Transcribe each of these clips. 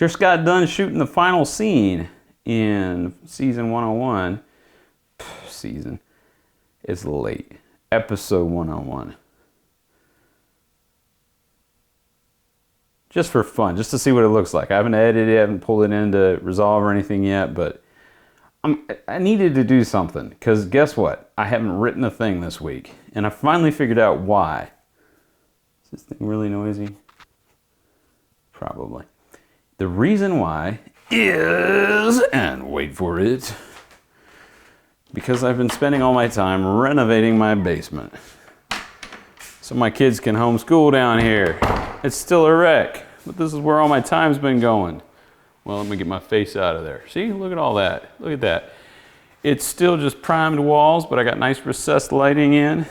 Just got done shooting the final scene in season 101. Season. It's late. Episode 101. Just for fun, just to see what it looks like. I haven't edited it, I haven't pulled it into Resolve or anything yet, but I needed to do something, because guess what? I haven't written a thing this week, and I finally figured out why. Is this thing really noisy? Probably. The reason why is, and wait for it, because I've been spending all my time renovating my basement. So my kids can homeschool down here. It's still a wreck, but this is where all my time's been going. Well, let me get my face out of there. See, look at all that. Look at that. It's still just primed walls, but I got nice recessed lighting in.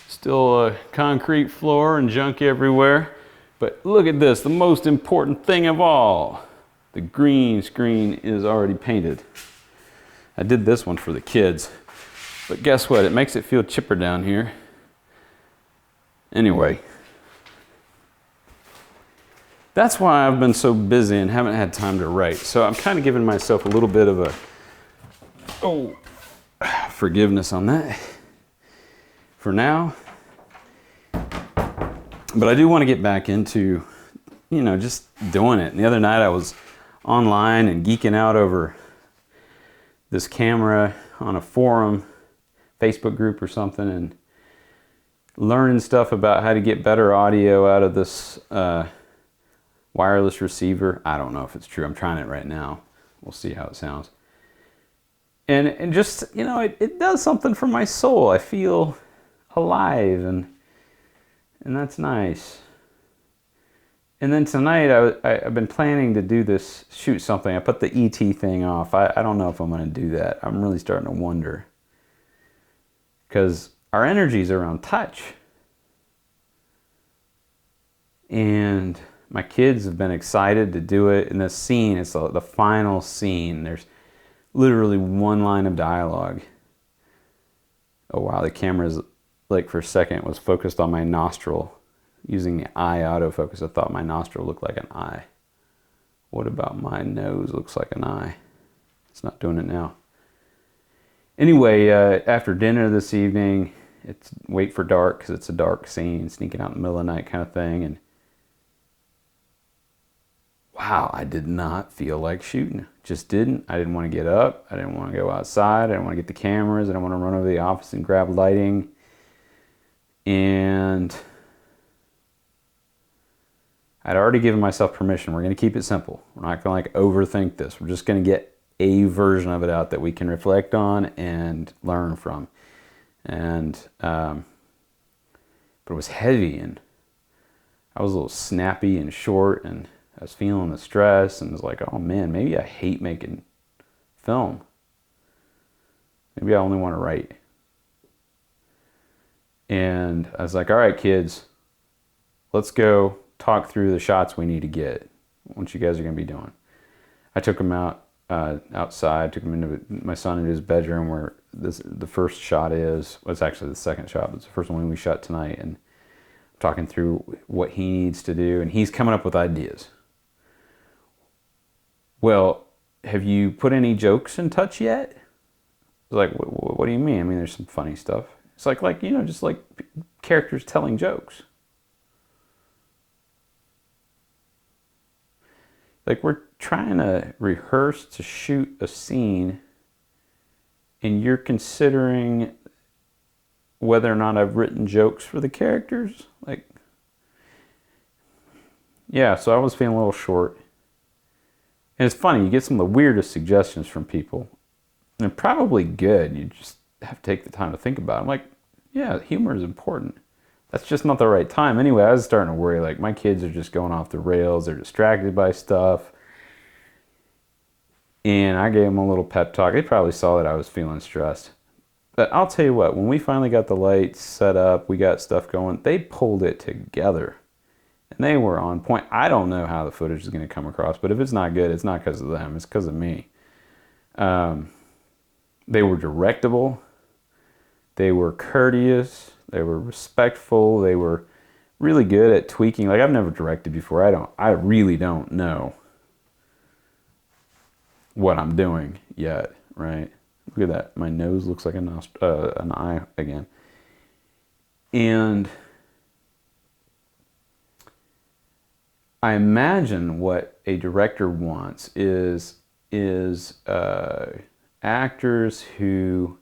Still a concrete floor and junk everywhere. But look at this, the most important thing of all. The green screen is already painted. I did this one for the kids. But guess what? It makes it feel chipper down here. Anyway. That's why I've been so busy and haven't had time to write. So I'm kind of giving myself a little bit of forgiveness on that for now. But I do want to get back into, just doing it. And the other night I was online and geeking out over this camera on a forum, Facebook group or something, and learning stuff about how to get better audio out of this wireless receiver. I don't know if it's true. I'm trying it right now. We'll see how it sounds. And just, it does something for my soul. I feel alive, and that's nice. And then tonight, I've been planning to do this, shoot something. I put the ET thing off. I don't know if I'm going to do that. I'm really starting to wonder. Because our energies are on touch. And my kids have been excited to do it in this scene. It's the final scene. There's literally one line of dialogue. Oh wow, the camera's for a second was focused on my nostril. Using the eye autofocus, I thought my nostril looked like an eye. What about my nose looks like an eye? It's not doing it now. Anyway, after dinner this evening, it's wait for dark because it's a dark scene, sneaking out in the middle of the night kind of thing, and wow, I did not feel like shooting. Just didn't. I didn't want to get up. I didn't want to go outside. I didn't want to get the cameras. I didn't want to run over to the office and grab lighting. And I'd already given myself permission. We're going to keep it simple. We're not going to overthink this. We're just going to get a version of it out that we can reflect on and learn from. And but it was heavy, and I was a little snappy and short, and I was feeling the stress, and was like, oh man, maybe I hate making film. Maybe I only want to write. And I was like, all right, kids, let's go talk through the shots we need to get. What you guys are going to be doing. I took them outside, took him into my son into his bedroom where the first shot is. Well, it's actually the second shot, but it's the first one we shot tonight. And I'm talking through what he needs to do, and he's coming up with ideas. Well, have you put any jokes in touch yet? Like, what do you mean? I mean, there's some funny stuff. It's like just like characters telling jokes. Like, we're trying to rehearse to shoot a scene, and you're considering whether or not I've written jokes for the characters. Like, yeah, so I was feeling a little short. And it's funny, you get some of the weirdest suggestions from people. And they're probably good. You just have to take the time to think about it. I'm like, yeah, humor is important. That's just not the right time. Anyway, I was starting to worry, like, my kids are just going off the rails. They're distracted by stuff. And I gave them a little pep talk. They probably saw that I was feeling stressed. But I'll tell you what, when we finally got the lights set up, we got stuff going, they pulled it together. And they were on point. I don't know how the footage is going to come across, but if it's not good, it's not because of them. It's because of me. They were directable. They were courteous. They were respectful. They were really good at tweaking. Like, I've never directed before. I really don't know what I'm doing yet, right? Look at that. My nose looks like an eye again. And I imagine what a director wants is actors who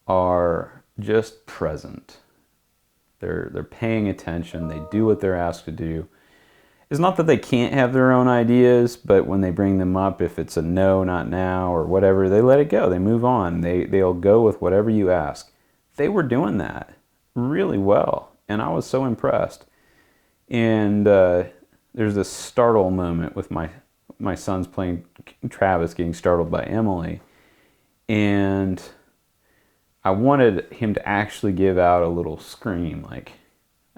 are just present. They're paying attention. They do what they're asked to do. It's not that they can't have their own ideas, but when they bring them up, if it's a no, not now, or whatever, they let it go. They move on. They'll go with whatever you ask. They were doing that really well, and I was so impressed. And there's this startle moment with my son's playing Travis, getting startled by Emily, and I wanted him to actually give out a little scream, like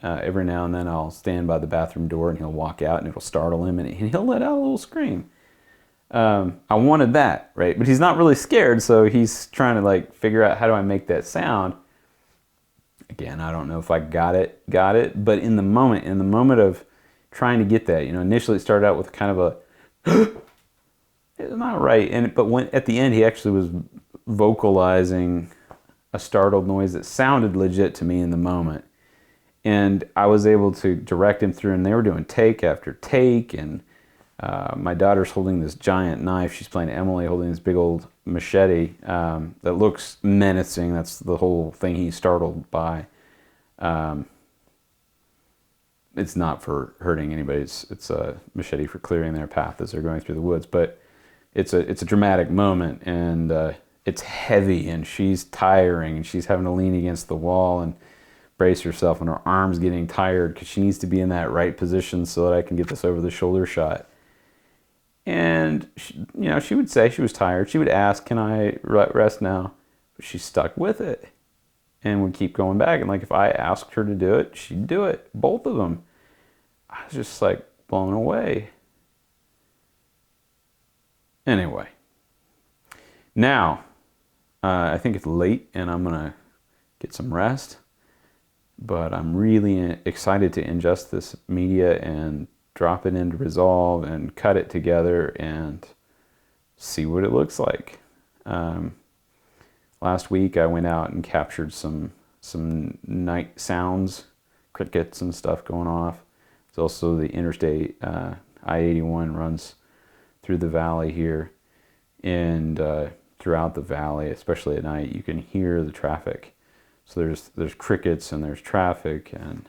every now and then I'll stand by the bathroom door and he'll walk out and it'll startle him and he'll let out a little scream. I wanted that, right? But he's not really scared, so he's trying to like figure out how do I make that sound. Again, I don't know if I got it, but in the moment of trying to get that, initially it started out with kind of a, it's not right, but when at the end he actually was vocalizing a startled noise that sounded legit to me in the moment. And I was able to direct him through, and they were doing take after take, and my daughter's holding this giant knife. She's playing Emily, holding this big old machete that looks menacing. That's the whole thing he's startled by. It's not for hurting anybody. It's a machete for clearing their path as they're going through the woods. But it's a dramatic moment, and it's heavy, and she's tiring, and she's having to lean against the wall and brace herself, and her arm's getting tired because she needs to be in that right position so that I can get this over the shoulder shot. And she would say she was tired. She would ask, "Can I rest now?" But she stuck with it and would keep going back. And like if I asked her to do it, she'd do it. Both of them. I was just like blown away. Anyway, now I think it's late and I'm gonna get some rest. But I'm really excited to ingest this media and drop it into Resolve and cut it together and see what it looks like. Last week I went out and captured some night sounds, crickets and stuff going off. There's also the interstate I-81 runs through the valley here, and throughout the valley, especially at night, you can hear the traffic. So there's crickets and there's traffic, and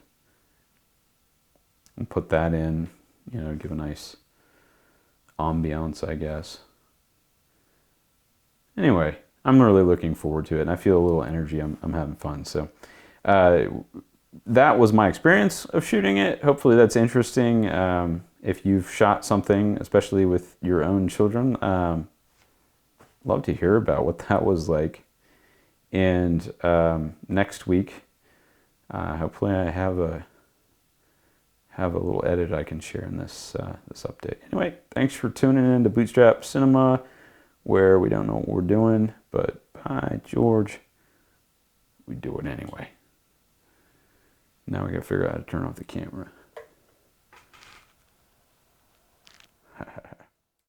I'll put that in, give a nice ambiance, I guess. Anyway, I'm really looking forward to it, and I feel a little energy. I'm having fun. So that was my experience of shooting it. Hopefully that's interesting. If you've shot something, especially with your own children, love to hear about what that was like. And next week, hopefully I have a little edit I can share in this update. Anyway, thanks for tuning in to Bootstrap Cinema, where we don't know what we're doing, but by George, we do it anyway. Now we gotta figure out how to turn off the camera.